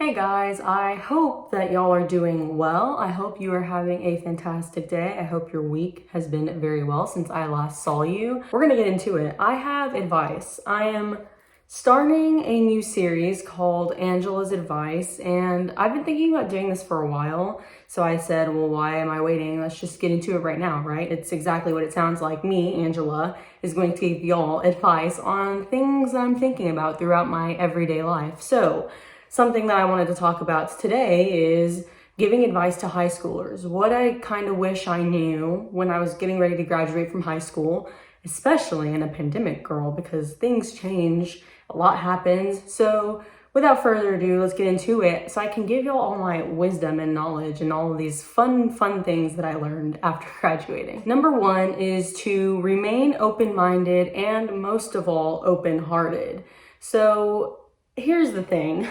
Hey guys, I hope that y'all are doing well. I hope you are having a fantastic day. I hope your week has been very well since I last saw you. We're gonna get into it. I have advice. I am starting a new series called Angela's Advice, and I've been thinking about doing this for a while. So I said, well, why am I waiting? Let's just get into it right now, right? It's exactly what it sounds like. Me, Angela, is going to give y'all advice on things I'm thinking about throughout my everyday life. So something that I wanted to talk about today is giving advice to high schoolers. What I kind of wish I knew when I was getting ready to graduate from high school, especially in a pandemic, girl, because things change, a lot happens. So without further ado, let's get into it so I can give y'all all my wisdom and knowledge and all of these fun things that I learned after graduating. Number one is to remain open-minded and most of all, open-hearted. So here's the thing.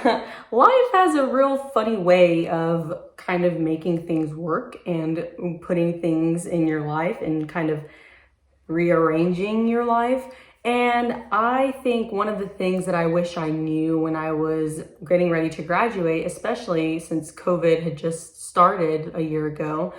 Life has a real funny way of kind of making things work and putting things in your life and kind of rearranging your life. And I think one of the things that I wish I knew when I was getting ready to graduate, especially since COVID had just started a year ago,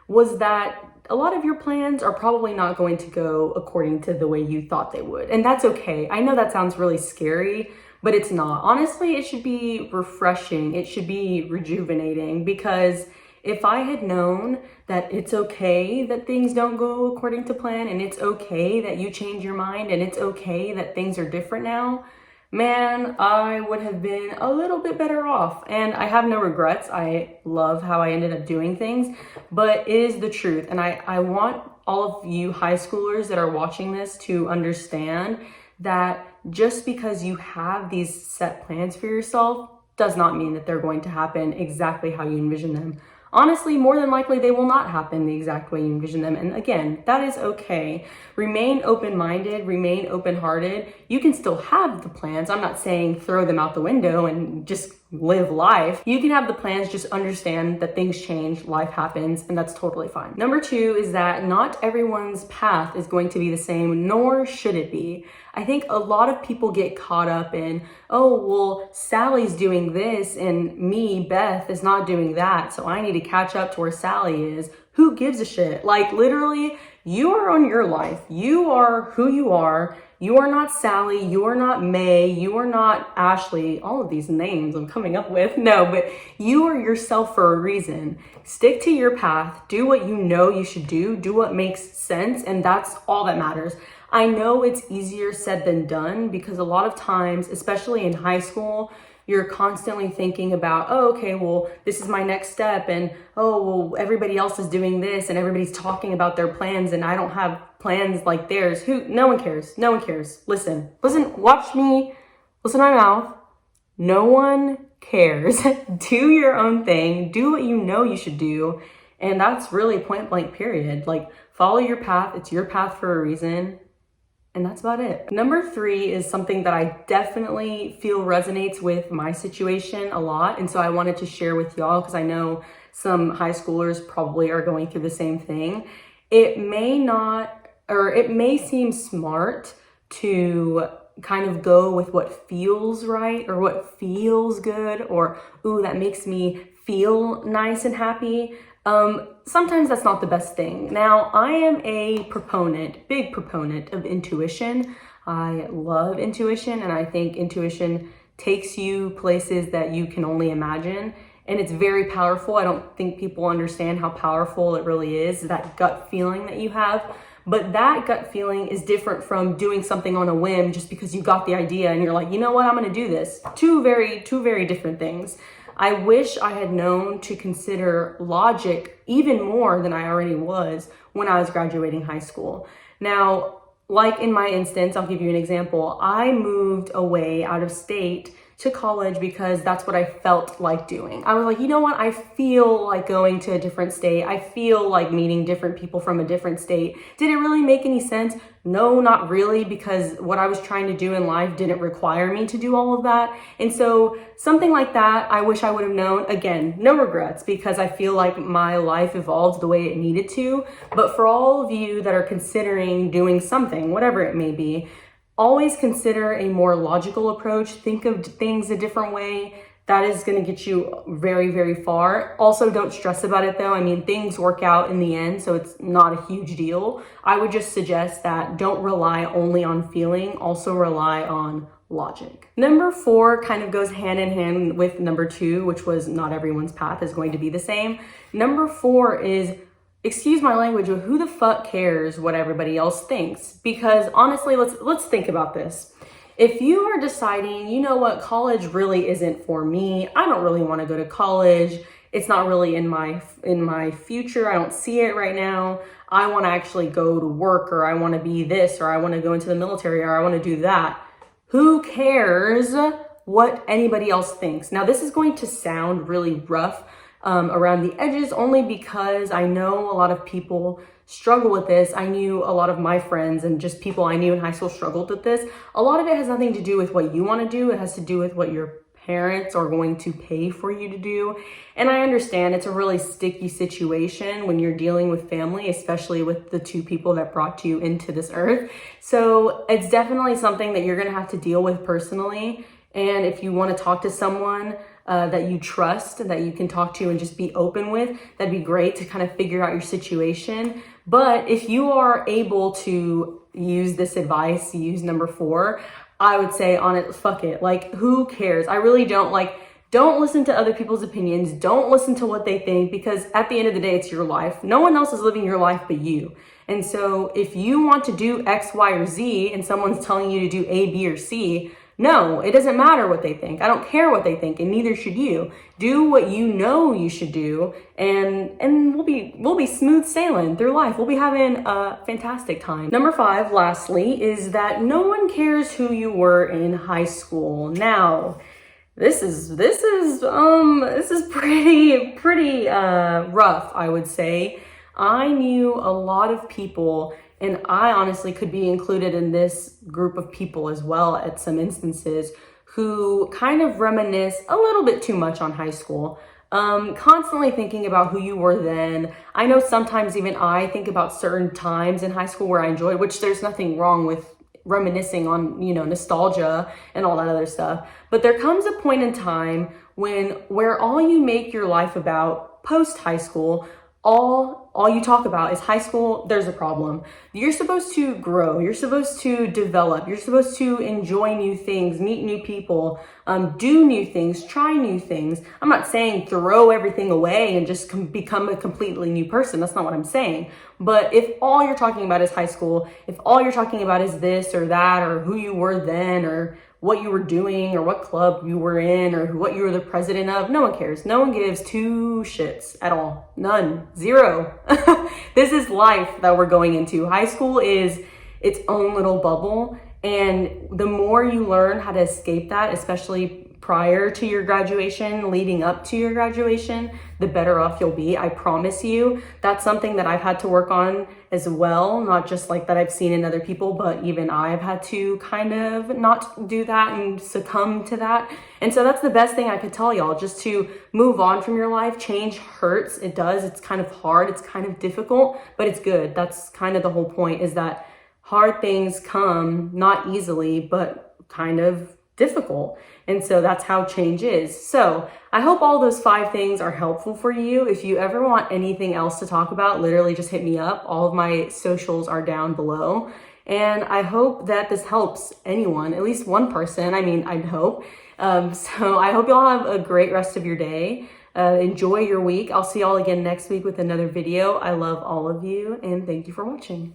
was that a lot of your plans are probably not going to go according to the way you thought they would. And that's okay. I know that sounds really scary, but it's not. Honestly, it should be refreshing. It should be rejuvenating, because if I had known that it's okay that things don't go according to plan, and it's okay that you change your mind, and it's okay that things are different now, man, I would have been a little bit better off. And I have no regrets. I love how I ended up doing things, but it is the truth. And I want all of you high schoolers that are watching this to understand that just because you have these set plans for yourself does not mean that they're going to happen exactly how you envision them. Honestly, more than likely, they will not happen the exact way you envision them. And again, that is okay. Remain open-minded, remain open-hearted. You can still have the plans. I'm not saying throw them out the window and just live life. You can have the plans, just understand that things change, life happens, and that's totally fine. Number two is that not everyone's path is going to be the same, nor should it be. I think a lot of people get caught up in, oh, well, Sally's doing this and me, Beth, is not doing that, so I need to catch up to where Sally is. Who gives a shit? Like, literally, you are on your life. You are who you are. You are not Sally. You are not May. You are not Ashley. All of these names I'm coming up with. No, but you are yourself for a reason. Stick to your path. Do what you know you should do. Do what makes sense. And that's all that matters. I know it's easier said than done, because a lot of times, especially in high school, you're constantly thinking about, oh, okay, well, this is my next step. And, oh, well, everybody else is doing this and everybody's talking about their plans and I don't have plans like theirs. No one cares. No one cares. Listen, watch me, listen to my mouth. No one cares. Do your own thing. Do what you know you should do. And that's really point blank period. Like, follow your path. It's your path for a reason. And that's about it. Number three is something that I definitely feel resonates with my situation a lot. And so I wanted to share with y'all, because I know some high schoolers probably are going through the same thing. It may seem smart to kind of go with what feels right or what feels good, or, ooh, that makes me feel nice and happy. Sometimes that's not the best thing. Now, I am a big proponent of intuition. I love intuition, and I think intuition takes you places that you can only imagine. And it's very powerful. I don't think people understand how powerful it really is, that gut feeling that you have. But that gut feeling is different from doing something on a whim just because you got the idea and you're like, you know what, I'm gonna do this. Two very different things. I wish I had known to consider logic even more than I already was when I was graduating high school. Now, like in my instance, I'll give you an example. I moved away out of state to college because that's what I felt like doing. I was like, you know what? I feel like going to a different state. I feel like meeting different people from a different state. Did it really make any sense? No, not really, because what I was trying to do in life didn't require me to do all of that. And so something like that, I wish I would have known. Again, no regrets, because I feel like my life evolved the way it needed to. But for all of you that are considering doing something, whatever it may be, always consider a more logical approach. Think of things a different way. that is going to get you very, very far. Also, don't stress about it though. I mean, things work out in the end, so it's not a huge deal. I would just suggest that don't rely only on feeling, also rely on logic. Number 4 kind of goes hand in hand with number 2, which was not everyone's path is going to be the same. Number 4 is, excuse my language, but who the fuck cares what everybody else thinks? Because honestly, let's think about this. If you are deciding, you know what, college really isn't for me, I don't really want to go to college, it's not really in my future, I don't see it right now, I want to actually go to work, or I want to be this, or I want to go into the military, or I want to do that. Who cares what anybody else thinks? Now, this is going to sound really rough around the edges, only because I know a lot of people struggle with this. I knew a lot of my friends and just people I knew in high school struggled with this. A lot of it has nothing to do with what you want to do. It has to do with what your parents are going to pay for you to do. And I understand it's a really sticky situation when you're dealing with family, especially with the 2 people that brought you into this earth. So it's definitely something that you're going to have to deal with personally. And if you want to talk to someone that you trust, that you can talk to and just be open with, that'd be great to kind of figure out your situation. But if you are able to use this advice, use number 4, I would say on it, fuck it. Like, who cares? I really don't listen to other people's opinions. Don't listen to what they think, because at the end of the day, it's your life. No one else is living your life but you. And so if you want to do X, Y, or Z and someone's telling you to do A, B, or C, no, it doesn't matter what they think. I don't care what they think, and neither should you. Do what you know you should do, and we'll be smooth sailing through life. We'll be having a fantastic time. Number 5, lastly, is that no one cares who you were in high school. Now, this is pretty rough, I would say. I knew a lot of people, and I honestly could be included in this group of people as well at some instances, who kind of reminisce a little bit too much on high school. Constantly thinking about who you were then. I know sometimes even I think about certain times in high school where I enjoyed, which there's nothing wrong with reminiscing on, nostalgia and all that other stuff. But there comes a point in time where all you make your life about post high school, all you talk about is high school. There's a problem. You're supposed to grow. You're supposed to develop. You're supposed to enjoy new things, meet new people, do new things, try new things. I'm not saying throw everything away and just become a completely new person. That's not what I'm saying. But if all you're talking about is high school, if all you're talking about is this or that, or who you were then, or what you were doing, or what club you were in, or what you were the president of, no one cares. No one gives 2 shits at all. None. 0. This is life that we're going into. High school is its own little bubble. And the more you learn how to escape that, especially prior to your graduation, leading up to your graduation, the better off you'll be. I promise you. That's something that I've had to work on as well. Not just like that I've seen in other people, but even I've had to kind of not do that and succumb to that. And so that's the best thing I could tell y'all, just to move on from your life. Change hurts. It does. It's kind of hard. It's kind of difficult, but it's good. That's kind of the whole point, is that hard things come not easily, but kind of difficult. And so that's how change is. So I hope all those 5 things are helpful for you. If you ever want anything else to talk about, literally just hit me up. All of my socials are down below. And I hope that this helps anyone, at least one person. I mean, I'd hope. So I hope y'all have a great rest of your day. Enjoy your week. I'll see y'all again next week with another video. I love all of you, and thank you for watching.